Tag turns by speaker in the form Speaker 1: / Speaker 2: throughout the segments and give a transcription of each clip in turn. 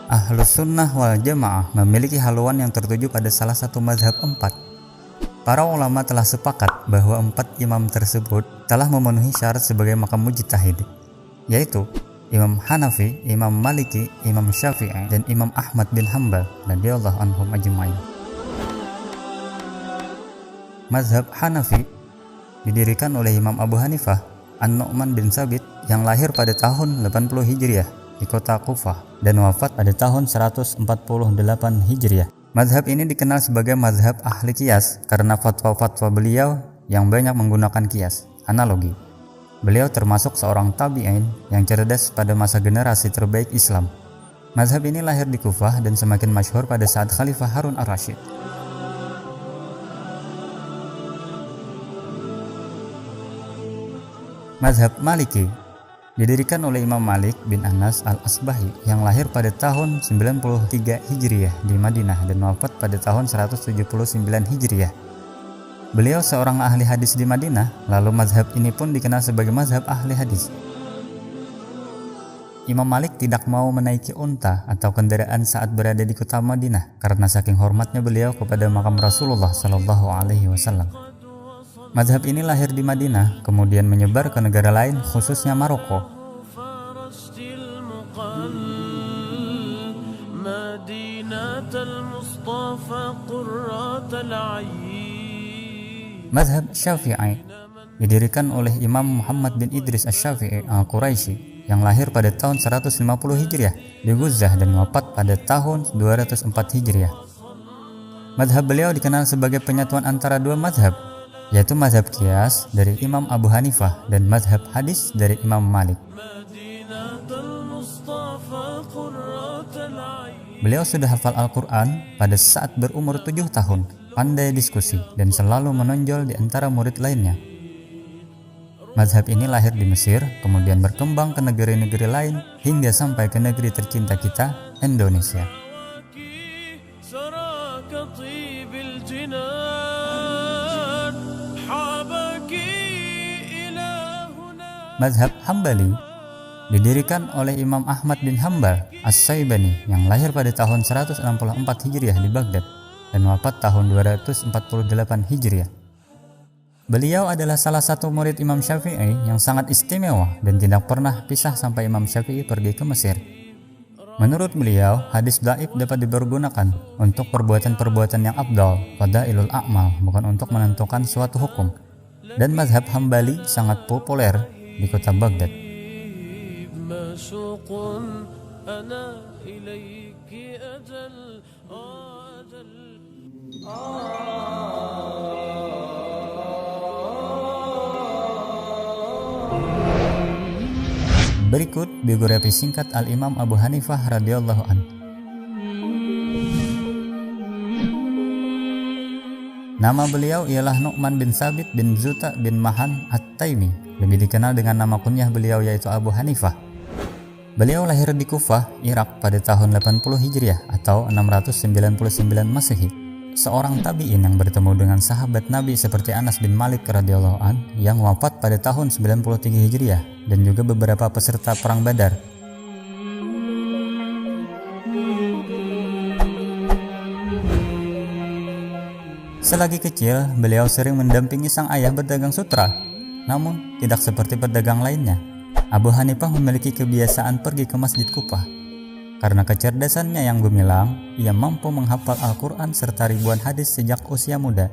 Speaker 1: Ahlus Sunnah wal Jamaah memiliki haluan yang tertuju pada salah satu mazhab 4. Para ulama telah sepakat bahwa 4 imam tersebut telah memenuhi syarat sebagai maqam mujtahid, yaitu Imam Hanafi, Imam Maliki, Imam Syafi'i, dan Imam Ahmad bin Hanbal radhiyallahu anhum ajma'in. Mazhab Hanafi didirikan oleh Imam Abu Hanifah An-Nu'man bin Tsabit yang lahir pada tahun 80 Hijriah di kota Kufah dan wafat pada tahun 148 Hijriah. Mazhab ini dikenal sebagai mazhab ahli qiyas karena fatwa-fatwa beliau yang banyak menggunakan qiyas, analogi. Beliau termasuk seorang tabi'in yang cerdas pada masa generasi terbaik Islam. Mazhab ini lahir di Kufah dan semakin masyhur pada saat Khalifah Harun ar-Rasyid. Mazhab Maliki didirikan oleh Imam Malik bin Anas al-Asbahi yang lahir pada tahun 93 Hijriah di Madinah dan wafat pada tahun 179 Hijriah. Beliau seorang ahli hadis di Madinah, lalu mazhab ini pun dikenal sebagai mazhab ahli hadis. Imam Malik tidak mau menaiki unta atau kendaraan saat berada di kota Madinah karena saking hormatnya beliau kepada makam Rasulullah Shallallahu Alaihi Wasallam. Mazhab ini lahir di Madinah, kemudian menyebar ke negara lain, khususnya Maroko. Mazhab Syafi'i didirikan oleh Imam Muhammad bin Idris Asy-Syafi'i Al-Quraisy yang lahir pada tahun 150 Hijriah di Ghuzah dan wafat pada tahun 204 Hijriah. Mazhab beliau dikenal sebagai penyatuan antara dua mazhab, yaitu mazhab qiyas dari Imam Abu Hanifah dan mazhab hadis dari Imam Malik. Beliau sudah hafal Al-Quran pada saat berumur 7 tahun, pandai diskusi, dan selalu menonjol di antara murid lainnya. Mazhab ini lahir di Mesir, kemudian berkembang ke negeri-negeri lain, hingga sampai ke negeri tercinta kita, Indonesia. Mazhab Hambali didirikan oleh Imam Ahmad bin Hanbal As-Syaibani yang lahir pada tahun 164 Hijriah di Baghdad dan wafat tahun 248 Hijriah. Beliau adalah salah satu murid Imam Syafi'i yang sangat istimewa dan tidak pernah pisah sampai Imam Syafi'i pergi ke Mesir. Menurut beliau, hadis dhaif dapat dipergunakan untuk perbuatan-perbuatan yang afdal, fadailul a'mal, bukan untuk menentukan suatu hukum. Dan mazhab Hambali sangat populer di kota Baghdad. Berikut biografi singkat Al-Imam Abu Hanifah radhiyallahu anhu. Nama beliau ialah Nu'man bin Tsabit bin Zuta bin Mahan At-Taimi. Lebih dikenal dengan nama kunyah beliau yaitu Abu Hanifah. Beliau lahir di Kufah, Irak pada tahun 80 Hijriah atau 699 Masehi. Seorang tabi'in yang bertemu dengan sahabat Nabi seperti Anas bin Malik radhiyallahu an yang wafat pada tahun 93 Hijriah dan juga beberapa peserta perang Badar. Selagi kecil, beliau sering mendampingi sang ayah berdagang sutra. Namun, tidak seperti pedagang lainnya. Abu Hanifah memiliki kebiasaan pergi ke Masjid Kufah. Karena kecerdasannya yang gemilang, ia mampu menghafal Al-Quran serta ribuan hadis sejak usia muda.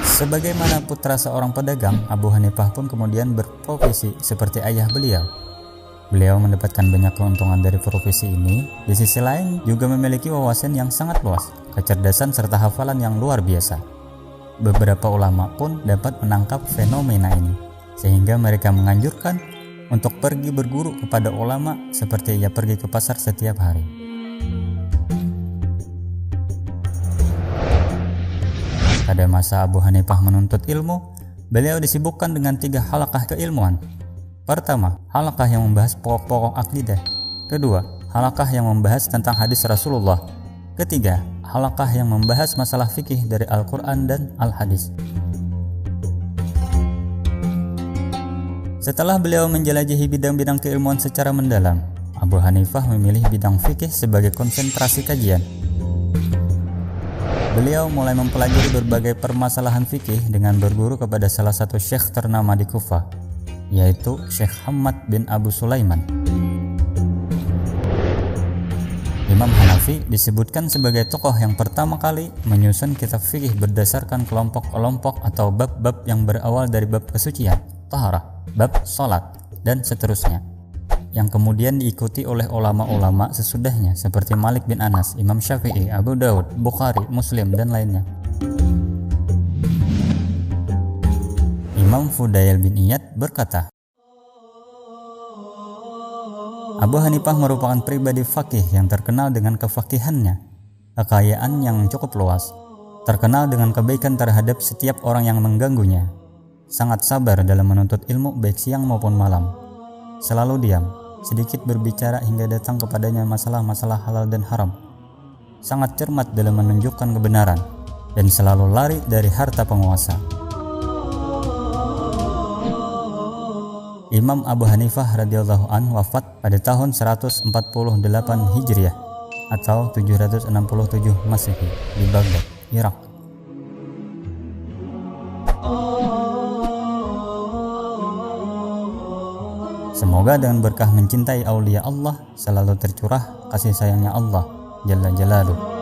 Speaker 1: Sebagaimana putra seorang pedagang, Abu Hanifah pun kemudian berprofesi seperti ayah beliau. Beliau mendapatkan banyak keuntungan dari profesi ini. Di sisi lain juga memiliki wawasan yang sangat luas, kecerdasan serta hafalan yang luar biasa. Beberapa ulama pun dapat menangkap fenomena ini, sehingga mereka menganjurkan untuk pergi berguru kepada ulama seperti ia pergi ke pasar setiap hari. Pada masa Abu Hanifah menuntut ilmu, beliau disibukkan dengan 3 halaqah keilmuan. Pertama, halaqah yang membahas pokok-pokok akidah. Kedua, halaqah yang membahas tentang hadis Rasulullah. Ketiga, halaqah yang membahas masalah fikih dari Al-Quran dan Al-Hadis. Setelah beliau menjelajahi bidang-bidang keilmuan secara mendalam, Abu Hanifah memilih bidang fikih sebagai konsentrasi kajian. Beliau mulai mempelajari berbagai permasalahan fikih dengan berguru kepada salah satu syekh ternama di Kufah, yaitu Syekh Hammad bin Abu Sulaiman. Imam Hanafi disebutkan sebagai tokoh yang pertama kali menyusun kitab fikih berdasarkan kelompok-kelompok atau bab-bab yang berawal dari bab kesucian, taharah, bab salat, dan seterusnya, yang kemudian diikuti oleh ulama-ulama sesudahnya seperti Malik bin Anas, Imam Syafi'i, Abu Daud, Bukhari, Muslim, dan lainnya. Imam Fudail bin Iyad berkata, Abu Hanifah merupakan pribadi faqih yang terkenal dengan kefaqihannya, kekayaan yang cukup luas, terkenal dengan kebaikan terhadap setiap orang yang mengganggunya, sangat sabar dalam menuntut ilmu baik siang maupun malam, selalu diam, sedikit berbicara hingga datang kepadanya masalah-masalah halal dan haram, sangat cermat dalam menunjukkan kebenaran, dan selalu lari dari harta penguasa. Imam Abu Hanifah radhiyallahu anhu wafat pada tahun 148 Hijriah atau 767 Masehi di Baghdad, Irak. Semoga dengan berkah mencintai aulia Allah selalu tercurah kasih sayangnya Allah Jalla Jalaluh.